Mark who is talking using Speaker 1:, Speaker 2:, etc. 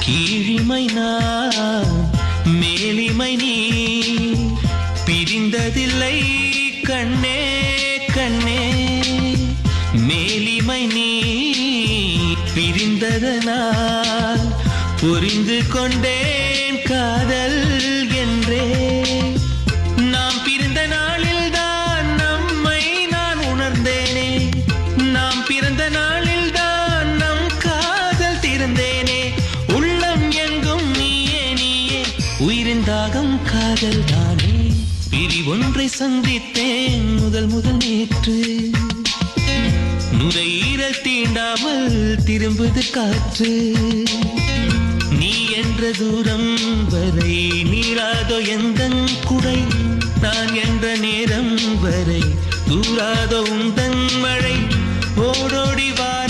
Speaker 1: கீழிமை நான் மேலிமை நீ பிரிந்ததில்லை கண்ணே கண்ணே மேலிமை நீ பிரிந்ததனால் புரிந்து கொண்டேன் காதல் என்றே நாம் பிறந்த நாளில் தான் நம்மை நான் உணர்ந்தேனே நாம் பிறந்த நாளில் தான் நம் காதல் திறந்தேனே உள்ளம் எங்கும் நீயே நீயே உயிரின் தாகம் காதல் தானே பிரிவொன்றை சந்தித்தேன் முதல் முதல் நேற்று நுரையீரல் தீண்டாமல் திரும்புது காற்று நீ என்ற தூரம் வரை நீளாதோ எந்தன் குடை நான் என்ற நேரம் வரை தூராதோ உந்தன் மழை ஓடோடி வார